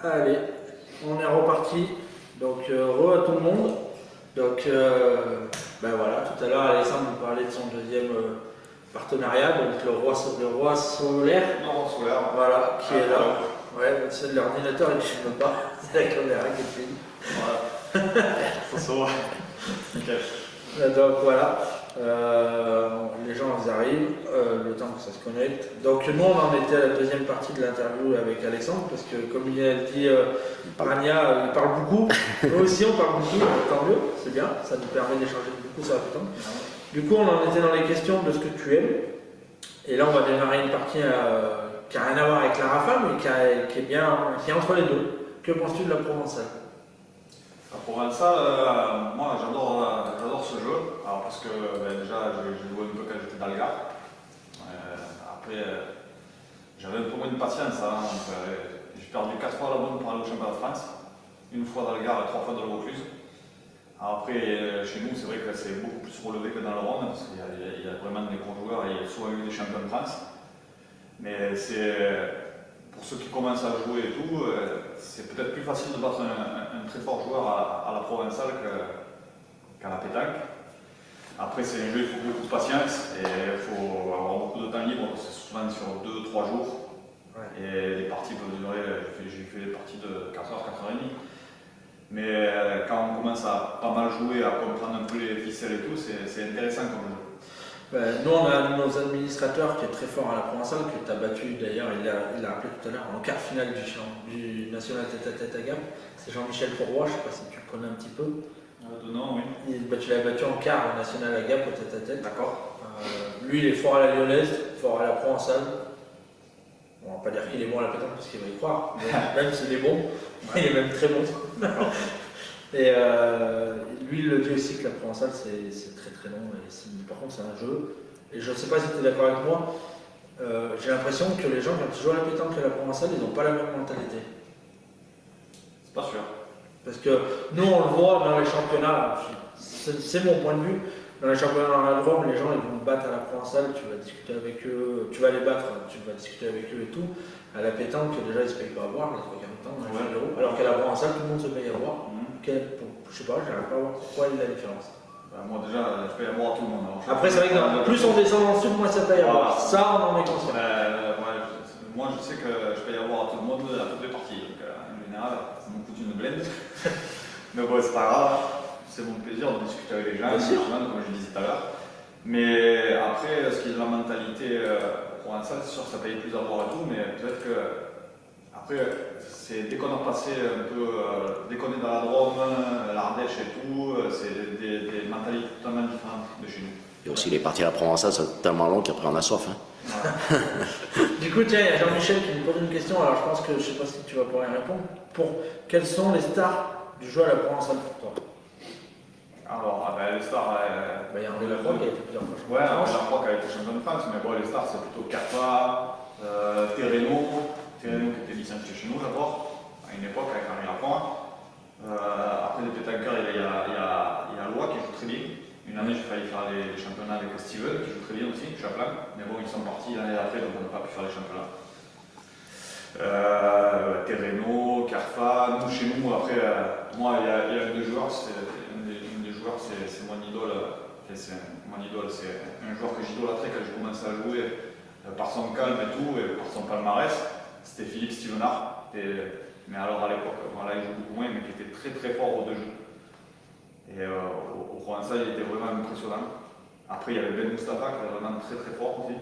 Allez, on est reparti. Donc, re à tout le monde. Donc, ben voilà, tout à l'heure, Alexandre nous parlait de son deuxième partenariat, donc le roi solaire. Non, solaire. Voilà, qui est là. Ouais, c'est l'ordinateur, il ne filme pas. C'est la caméra qui filme. Voilà. Ça se voit. Nickel. Donc voilà, les gens ils arrivent, le temps que ça se connecte. Donc nous on en était à la deuxième partie de l'interview avec Alexandre, parce que comme il a dit Rania, il parle beaucoup. Nous aussi on parle beaucoup, tant mieux, c'est bien, ça nous permet d'échanger beaucoup sur la pétanque. Du coup on en était dans les questions de ce que tu aimes. Et là on va démarrer une partie qui n'a rien à voir avec la rafale, mais qui est entre les deux. Que penses-tu de la Provençale? Pour ça, moi j'adore ce jeu. Alors parce que déjà j'ai joué un peu quand j'étais dans le Gard. Après j'avais un peu moins de patience. Donc, j'ai perdu 4 fois la bonne pour aller au championnat de France. Une fois dans le Gard et 3 fois dans le Vaucluse. Après chez nous c'est vrai que c'est beaucoup plus relevé que dans le Rhône parce qu'il y a vraiment des gros joueurs et il y a souvent eu des champions de France. Mais pour ceux qui commencent à jouer et tout, c'est peut-être plus facile de battre un très fort joueur à la Provençale qu'à la pétanque. Après, c'est un jeu, il faut beaucoup de patience et il faut avoir beaucoup de temps libre, c'est souvent sur 2-3 jours. Ouais. Et les parties peuvent durer, j'ai fait des parties de 4h, 4h30. Mais quand on commence à pas mal jouer, à comprendre un peu les ficelles et tout, c'est intéressant comme jeu. Nous, on a nos administrateurs qui est très fort à la Provençale, que tu as battu d'ailleurs, il l'a rappelé tout à l'heure, en quart finale du national tête-à-tête à Gap. C'est Jean-Michel Pourroy, je ne sais pas si tu le connais un petit peu. Non, oui. Tu l'as battu en quart au national à Gap au tête-à-tête. D'accord. Lui, il est fort à la lyonnaise, fort à la Provençale. On ne va pas dire qu'il est bon à la pétanque parce qu'il va y croire, mais même s'il est bon, ouais. Il est même très bon. Et lui, il le dit aussi que la Provençale, c'est très très long. Et par contre, c'est un jeu. Et je ne sais pas si tu es d'accord avec moi, j'ai l'impression que les gens, quand ils jouent à la pétanque et à la Provençale, ils n'ont pas la même mentalité. C'est pas sûr. Parce que nous, on le voit dans les championnats, c'est mon point de vue. Dans les championnats dans la Drôme, les gens ils vont battre à la Provençale, tu vas discuter avec eux, tu vas les battre, tu vas discuter avec eux et tout. À la pétanque, déjà, ils ne se payent pas à voir, les 3/4 temps, ouais. Alors qu'à la Provençale, tout le monde se paye à voir. Je sais pas, j'arrive pas à voir pourquoi il y a la différence. Moi déjà, je paye à boire à tout le monde. Après, c'est vrai que plus on descend dans le sud, moins ça paye à boire. Ça, on en est conscient. Moi, je sais que je paye à boire à tout le monde à toutes les parties. Donc, en général, ça me coûte une blende. Mais bon, c'est pas grave. C'est mon plaisir de discuter avec les gens, comme je disais tout à l'heure. Mais après, ce qui est de la mentalité provençale, c'est sûr que ça paye plus à boire et tout, mais peut-être que. Après, c'est dès qu'on a passé un peu, dès qu'on est dans la Drôme, l'Ardèche et tout, c'est des mentalités totalement différentes de chez nous. Et aussi les parties à la Provençale, c'est tellement long qu'après on a soif. Voilà. Du coup, tiens, il y a Jean-Michel qui nous pose une question, alors je pense que je ne sais pas si tu vas pouvoir y répondre. Quelles sont les stars du jeu à la Provençale pour toi? Alors, les stars. Il y a Henri Lacroix qui a été plusieurs fois champion. Ouais, Henri Lacroix qui a été champion de France, mais bon, les stars c'est plutôt Carpa, Terreno qui était licencié chez nous d'abord, à une époque avec Henri Lacroix. Après les pétanqueurs, il y a Loa qui joue très bien. Une année, j'ai failli faire les championnats avec Steven qui joue très bien aussi, Chaplin. Mais bon, ils sont partis l'année d'après, donc on n'a pas pu faire les championnats. Terreno, Carfa, nous chez nous, après, moi il y a deux joueurs, c'est mon idole. Mon idole, c'est un joueur que j'idolâtrais quand j'ai commencé à jouer par son calme et tout, et par son palmarès. C'était Philippe Stevenard. Mais alors à l'époque, voilà, il joue beaucoup moins, mais qui était très très fort au deux jeux. Et au Provençal, il était vraiment impressionnant. Après, il y avait Ben Moustapha qui était vraiment très très fort aussi.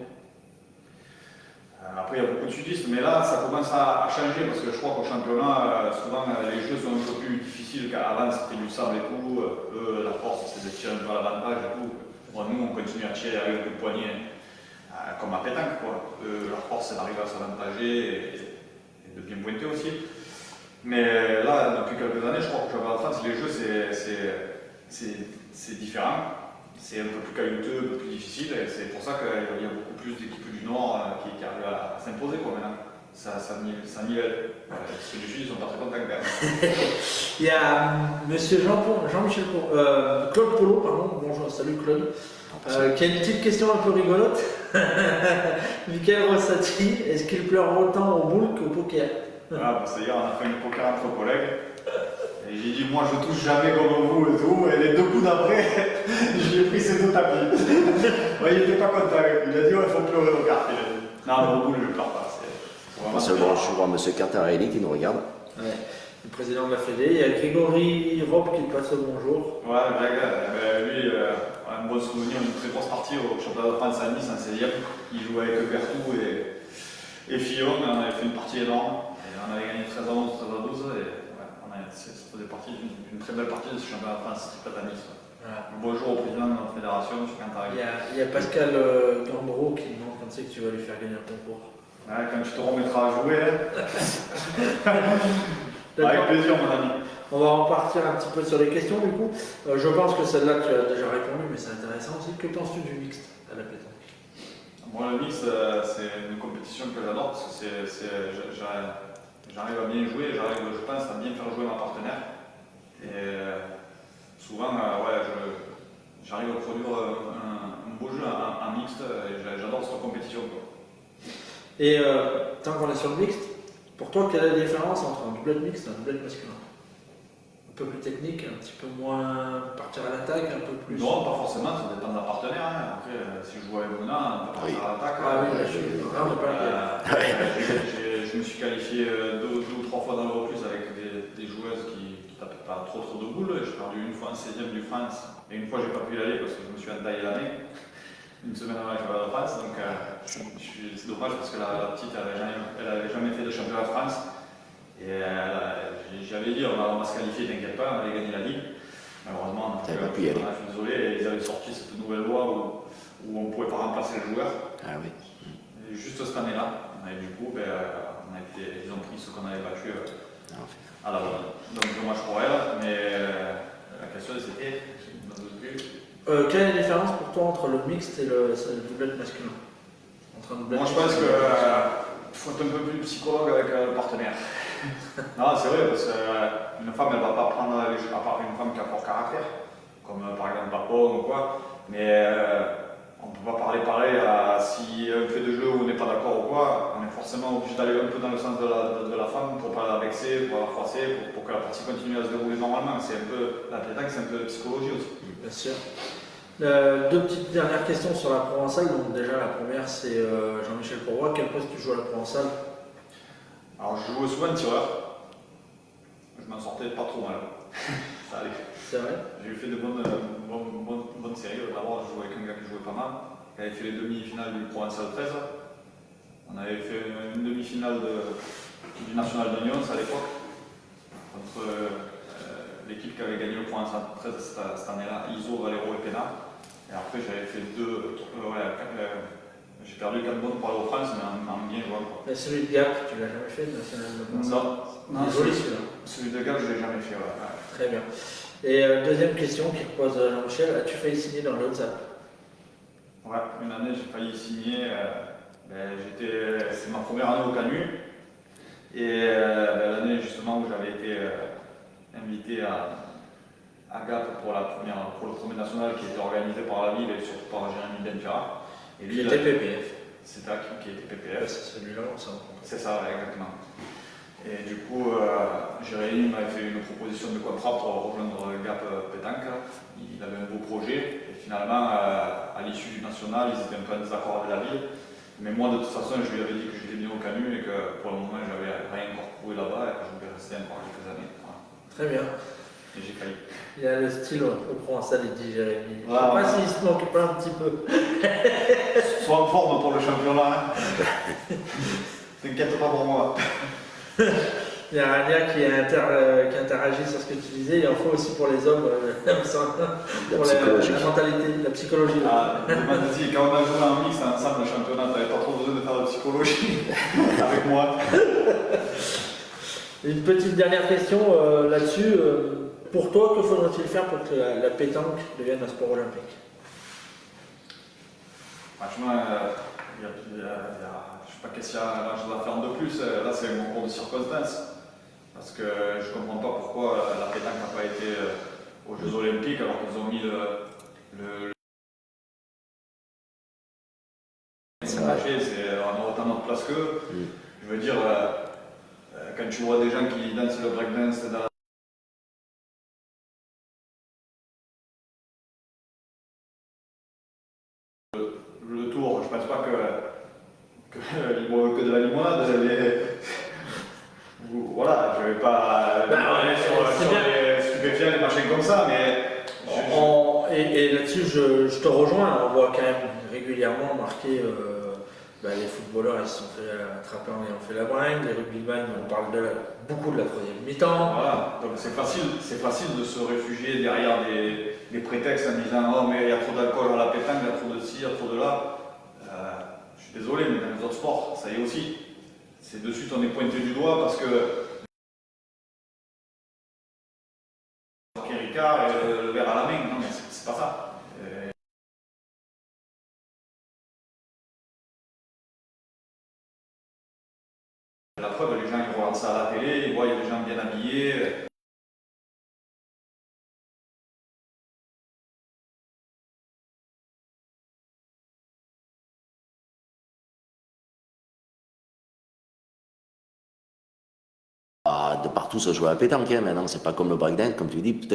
Après, il y a beaucoup de sudistes, mais là, ça commence à changer parce que je crois qu'au championnat, souvent les jeux sont un peu plus difficiles qu'avant, c'était du sable et tout. Eux, la force, c'est de tirer un peu à l'avantage et tout. Bon, nous, on continue à tirer avec le coup de poignet comme à pétanque, quoi. Leur force, c'est d'arriver à s'avantager et de bien pointer aussi. Mais là, depuis quelques années, je crois que en France, les jeux, c'est différent. C'est un peu plus caillouteux, un peu plus difficile, et c'est pour ça qu'il y a beaucoup plus d'équipes du Nord qui arrivent à s'imposer maintenant. Ça nivelle. Ceux du Sud, ils sont pas très contents quand même. Il y a monsieur Jean-Michel Claude Polo, pardon, bonjour, salut Claude, qui a une petite question un peu rigolote. Michael Rossati, est-ce qu'il pleure autant au boule qu'au poker? Voilà, parce que hier, on a fait une poker entre collègues. Et j'ai dit, moi, je touche jamais comme vous et tout. Et les 2 coups d'après, j'ai pris ces 2 tapis. Ouais, il n'était pas content. Il a dit, ouais, il faut pleurer au carte. Non, mais au bout, je ne pleure pas. Parce que bon, je vois M. Cantarelli qui nous regarde. Ouais. Le président de la Fédé. Il y a Grégory Rob qui passe le bonjour. Ouais, lui, un bon souvenir, une très grosse partie au championnat de France à Nice, en 16e. Il jouait avec Bertou et Fillon. On avait fait une partie énorme. Et on avait gagné 13 à 11, 13 à 12. Et ouais, ça faisait partie d'une très belle partie de ce championnat de France à Nice. Voilà. Bonjour au président de notre fédération, M. Cantarelli. Il y a Pascal Gandreau qui demande quand c'est que tu vas lui faire gagner un concours. Ouais, quand tu te remettras à jouer, avec plaisir, mon ami. On va en partir un petit peu sur les questions du coup. Je pense que celle-là tu as déjà répondu, mais c'est intéressant aussi. Que penses-tu du mixte à la pétanque? Moi, le mix, c'est une compétition que j'adore parce que j'arrive à bien jouer, je pense, à bien faire jouer ma partenaire. Et souvent, j'arrive à produire un beau jeu en mixte et j'adore cette compétition, quoi. Et tant qu'on est sur le mixte, pour toi, quelle est la différence entre un doublette mixte et un doublette masculin? Un peu plus technique, un petit peu moins partir à l'attaque, un peu plus. Non, pas forcément, ça dépend de la partenaire. Hein. Après, si je joue avec Mona, on peut partir à l'attaque. Ah oui, je me suis qualifié 2 ou 3 fois dans le reprise avec des joueuses qui tapaient pas trop de boules. J'ai perdu une fois en 16e du France et une fois j'ai pas pu y aller parce que je me suis entaillé l'année. Une semaine avant, je vais à la France, donc c'est dommage parce que la petite, elle avait jamais fait de championnat de France. Et j'avais dit, on va se qualifier, t'inquiète pas, on allait gagner la Ligue. Malheureusement, je suis désolé, ils avaient sorti cette nouvelle loi où on ne pouvait pas remplacer le joueur. Ah oui. Et juste cette année-là, et du coup, ils ont pris ce qu'on avait battu à la base. Donc dommage pour elle, mais la question c'était, quelle est la différence pour toi entre le mixte et le doublette masculin? Moi je pense qu'il faut être un peu plus psychologue avec le partenaire. Non, c'est vrai, parce qu'une femme elle ne va pas prendre, à part une femme qui a fort caractère, comme par exemple Papon ou quoi, mais on ne peut pas parler pareil si un fait de jeu où on n'est pas d'accord ou quoi, on est forcément obligé d'aller un peu dans le sens de la femme pour ne pas la vexer, pour la froisser, pour que la partie continue à se dérouler normalement. C'est un peu, la pétanque, c'est un peu de psychologie aussi. Bien sûr. 2 petites dernières questions sur la Provençale. Donc déjà la première c'est Jean-Michel Pourroy. Quel poste tu joues à la Provençale? Alors je jouais souvent tireur. Je m'en sortais pas trop mal. Ça allait. C'est vrai? J'ai fait de bonnes séries. D'abord je jouais avec un gars qui jouait pas mal. Il avait fait les demi-finales du Provençal 13. On avait fait une demi-finale du National de Nyons à l'époque. Contre l'équipe qui avait gagné le Provençal 13 cette année-là, Iso, Valero et Pena. Et après j'avais fait j'ai perdu 4 bonnes pour aller au France, mais en bien jouant. Et celui de Gap, tu l'as jamais fait, le National de Provençal? Non, joli celui-là. Celui de Gap, je ne l'ai jamais fait. Ouais. Très bien. Et deuxième question qui repose à Jean-Michel, as-tu failli signer dans le Hautes-Alpes? Ouais, une année j'ai failli signer. C'est ma première année au Canu. Et l'année justement où j'avais été invité à Gap pour le premier national qui était organisé par la ville et surtout par Jérémy Benfera. Et lui, il était PPF. C'était Hakim qui était PPF. C'est celui-là, on s'en rend compte. C'est ça, ouais, exactement. Et du coup, Jérémy m'avait fait une proposition de contrat pour rejoindre Gap Pétanque. Il avait un beau projet. Et finalement, à l'issue du national, ils étaient un peu en désaccord avec la ville. Mais moi, de toute façon, je lui avais dit que j'étais bien au Canu et que pour le moment, je n'avais rien encore prouvé là-bas et que je voulais rester encore quelques années. Voilà. Très bien. Et j'ai failli. Il y a le style au Provençal, il dit Jérémy. Voilà, je ne sais pas s'il se manque pas un petit peu. Sois en forme pour le championnat. T'inquiète pas pour moi. Il y a Rania qui interagit sur ce que tu disais. Il en faut aussi pour les hommes, pour la mentalité, la psychologie. Il m'a dit, quand on a joué en mix ensemble le championnat, t'avais pas trop besoin de faire de psychologie avec moi. Une petite dernière question là-dessus. Pour toi, que faudrait-il faire pour que la pétanque devienne un sport olympique? Franchement, je ne sais pas qu'est-ce qu'il y a là, je dois faire de plus. Là, c'est un concours de circonstances. Parce que je ne comprends pas pourquoi la pétanque n'a pas été aux Jeux Olympiques alors qu'ils ont mis on a autant notre place qu'eux. Je veux dire, quand tu vois des gens qui dansent le breakdance dans le tour, je pense pas qu'ils boivent que de la limonade. Voilà, je vais pas aller sur les stupéfiants, les machins comme ça, mais. Et là-dessus, je te rejoins. On voit quand même régulièrement marquer les footballeurs, ils se sont fait attraper en ayant fait la bringue. Les rugbyman, on parle beaucoup de la troisième mi-temps. Voilà, donc c'est facile de se réfugier derrière des prétextes en disant oh mais il y a trop d'alcool à la pétanque, il y a trop de ci, il y a trop de là. Je suis désolé, mais dans les autres sports, ça y est aussi. C'est de suite on est pointé du doigt parce que Ricard et le verre à la main, non mais c'est pas ça. La preuve, les gens ils regardent ça à la télé, ils voient des gens bien habillés. De partout se joue à la pétanque, hein, maintenant, c'est pas comme le breakdance, comme tu dis, peut-être.